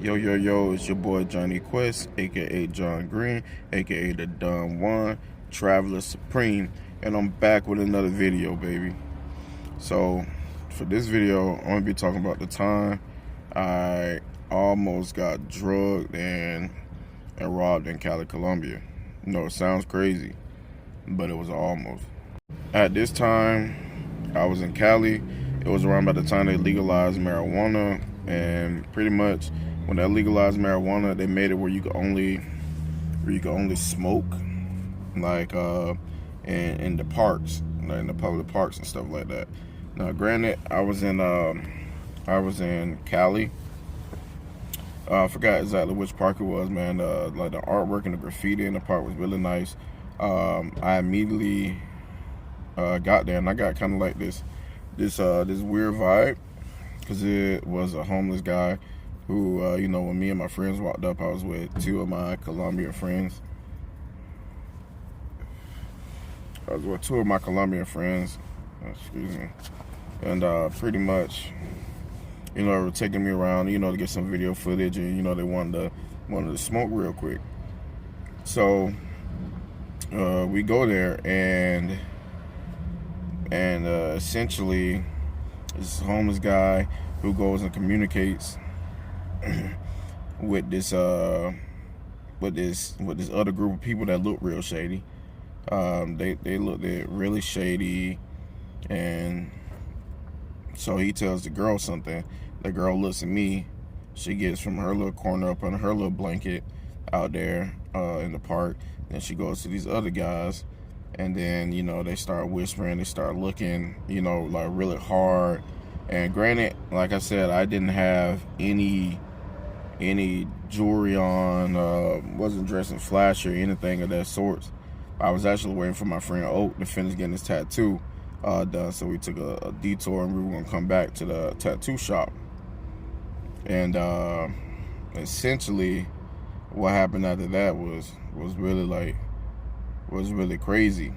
Yo, it's your boy Johnny Quest, aka John Green, aka the Don Juan, Traveler Supreme, and I'm back with another video, baby. So, for this video, I'm gonna be talking about the time I almost got drugged and robbed in Cali, Colombia. You know, it sounds crazy, but it was almost. At this time, I was in Cali. It was around by the time they legalized marijuana, and pretty much when they legalized marijuana, they made it where you could only smoke, like in the parks, like in the public parks and stuff like that. Now, granted, I was in Cali. I forgot exactly which park it was, man. Like the artwork and the graffiti in the park was really nice. I immediately got there, and I got kind of like this weird vibe, because it was a homeless guy who, when me and my friends walked up, I was with two of my Colombian friends. Excuse me. And pretty much, they were taking me around, to get some video footage, and they wanted to smoke real quick. So we go there, and essentially, this homeless guy who goes and communicates with this other group of people that look real shady. They looked really shady, and so he tells the girl something. The girl looks at me. She gets from her little corner up under her little blanket out there in the park. Then she goes to these other guys, and then they start whispering. They start looking, like really hard. And granted, like I said, I didn't have any jewelry on. Wasn't dressed in flash or anything of that sort. I was actually waiting for my friend Oak to finish getting his tattoo done, so we took a detour, and we were gonna come back to the tattoo shop. And essentially, what happened after that was really crazy.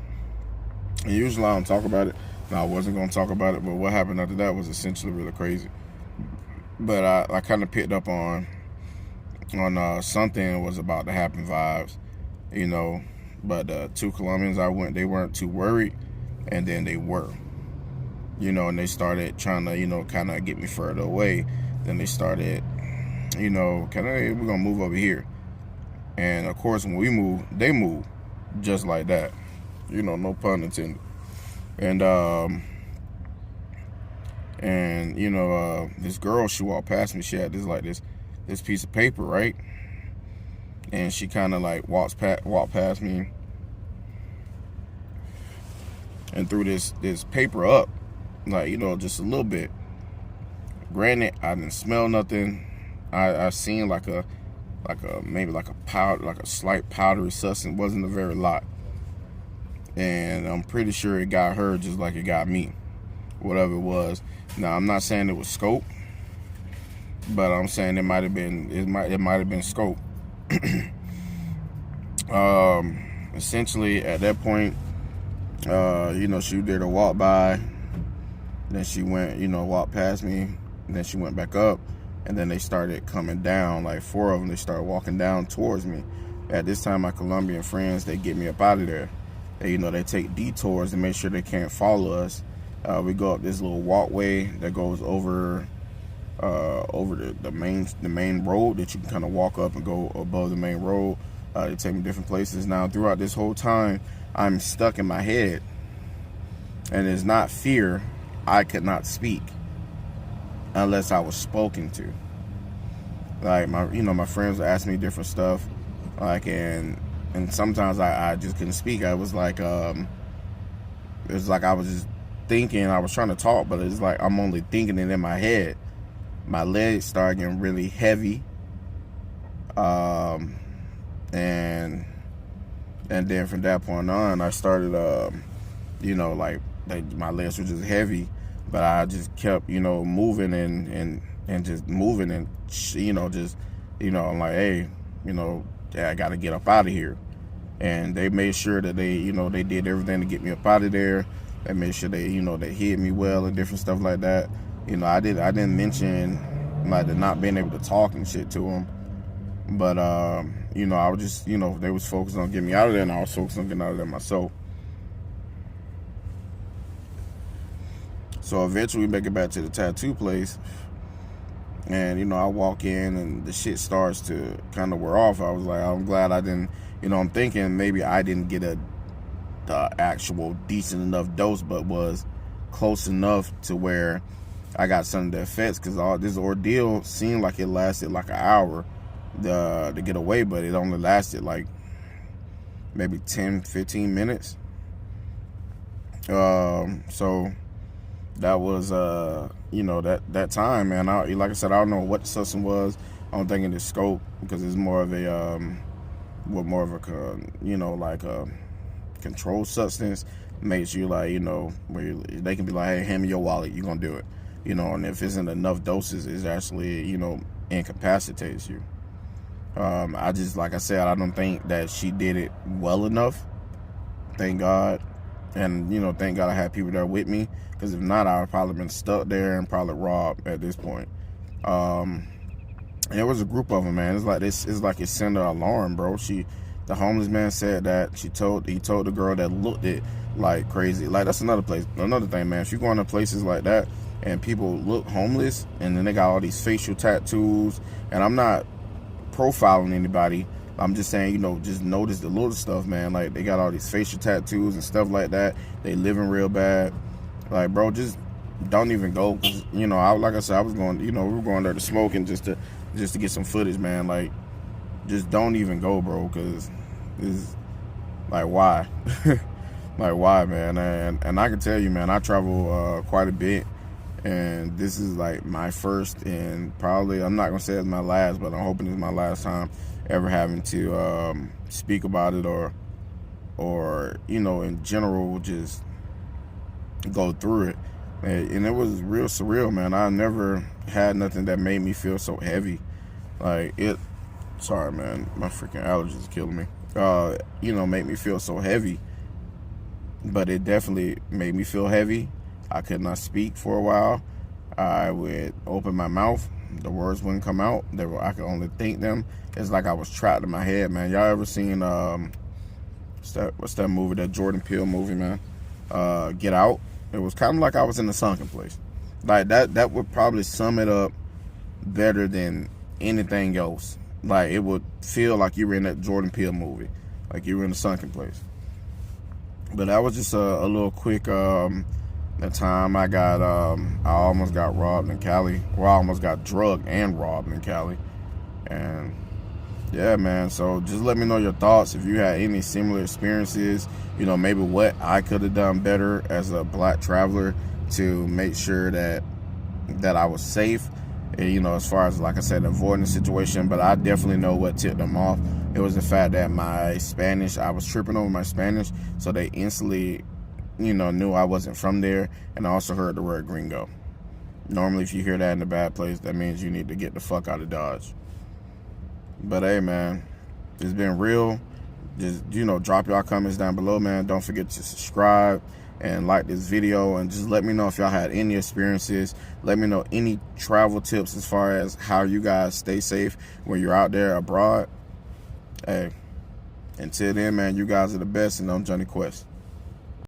And usually I don't talk about it. No, I wasn't gonna talk about it, but what happened after that was essentially really crazy. But I kind of picked up on something was about to happen vibes, But two Colombians I went, they weren't too worried, and then they were, and they started trying to, kind of get me further away. Then they started, we're gonna move over here. And of course, when we move, they move just like that, no pun intended. And this girl, she walked past me. She had this piece of paper, right? And she kind of like walked past me and threw this paper up, like, just a little bit. Granted, I didn't smell nothing. I seen like a maybe like a powder, like a slight powdery substance. Wasn't a very lot. And I'm pretty sure it got her just like it got me, whatever it was. Now, I'm not saying it was scope, but I'm saying it might have been scope. Essentially, at that point, she did a walk by. Then she went, walked past me. And then she went back up, and then they started coming down, like four of them. They started walking down towards me. At this time, my Colombian friends, they get me up out of there. They take detours to make sure they can't follow us. We go up this little walkway that goes over the main road that you can kind of walk up and go above the main road. They take me different places. Now, throughout this whole time, I'm stuck in my head, and it's not fear. I could not speak unless I was spoken to. Like my friends would ask me different stuff, like and sometimes I just couldn't speak. I was like, it was like I was just thinking. I was trying to talk, but it's like I'm only thinking it in my head. My legs started getting really heavy, and then from that point on, I started, my legs were just heavy, but I just kept, moving and just moving, and I'm like, hey, I got to get up out of here. And they made sure that they did everything to get me up out of there. They made sure they hid me well and different stuff like that. I didn't mention like the not being able to talk and shit to them. But you know, I was just, you know, they was focused on getting me out of there, and I was focused on getting out of there myself. So eventually we make it back to the tattoo place, and you know, I walk in and the shit starts to kind of wear off. I was like, I'm glad I didn't, you know, I'm thinking maybe I didn't get the actual decent enough dose, but was close enough to where I got some of the effects, because all this ordeal seemed like it lasted like an hour to get away, but it only lasted like maybe 10-15 minutes. So that was you know, that time, man. Like I said, I don't know what the substance was. I don't think it's scope, because it's more of a you know, like a controlled substance. Makes you, like, you know, where they can be like, hey, hand me your wallet, you're gonna do it, you know. And if it's in enough doses, it's actually, you know, incapacitates you. I just, like I said, I don't think that she did it well enough, thank God. And, you know, thank God I had people there with me, because if not, I would probably been stuck there and probably robbed at this point. And there was a group of them, man. It's like this. It's like it sent an alarm, bro. The homeless man said that he told the girl that looked it like crazy. Like, that's another thing, man. If you go into places like that and people look homeless, and then they got all these facial tattoos, and I'm not profiling anybody, I'm just saying, you know, just notice the little stuff, man. Like, they got all these facial tattoos and stuff like that. They living real bad. Like, bro, just don't even go, because, you know, like I said, I was going, you know, we were going there to smoke and just to get some footage, man. Like, just don't even go, bro, because it's like, why? Like, why, man? And I can tell you, man, I travel quite a bit, and this is like my first, and probably, I'm not gonna say it's my last, but I'm hoping it's my last time ever having to speak about it, or you know, in general, just go through it. And it was real surreal, man. I never had nothing that made me feel so heavy. Like, sorry, man, my freaking allergies are killing me. You know, make me feel so heavy. But it definitely made me feel heavy. I could not speak for a while. I would open my mouth, the words wouldn't come out. I could only think them. It's like I was trapped in my head, man. Y'all ever seen what's that movie, that Jordan Peele movie, man? Get Out. It was kind of like I was in a sunken place. Like, that would probably sum it up better than anything else. Like, it would feel like you were in that Jordan Peele movie, like you were in a sunken place. But that was just a little quick. The time I almost got robbed in Cali. Well, I almost got drugged and robbed in Cali. And yeah, man, so just let me know your thoughts. If you had any similar experiences, you know, maybe what I could have done better as a black traveler to make sure that I was safe. And, you know, as far as, like I said, avoiding the situation. But I definitely know what tipped them off. It was the fact that my Spanish, I was tripping over my Spanish, so they instantly, you know, knew I wasn't from there. And I also heard the word gringo. Normally, if you hear that in a bad place, that means you need to get the fuck out of Dodge. But hey, man, it's been real. Just, you know, drop y'all comments down below, man. Don't forget to subscribe and like this video, and just let me know if y'all had any experiences. Let me know any travel tips as far as how you guys stay safe when you're out there abroad. Hey, until then, man, you guys are the best, and I'm Johnny Quest.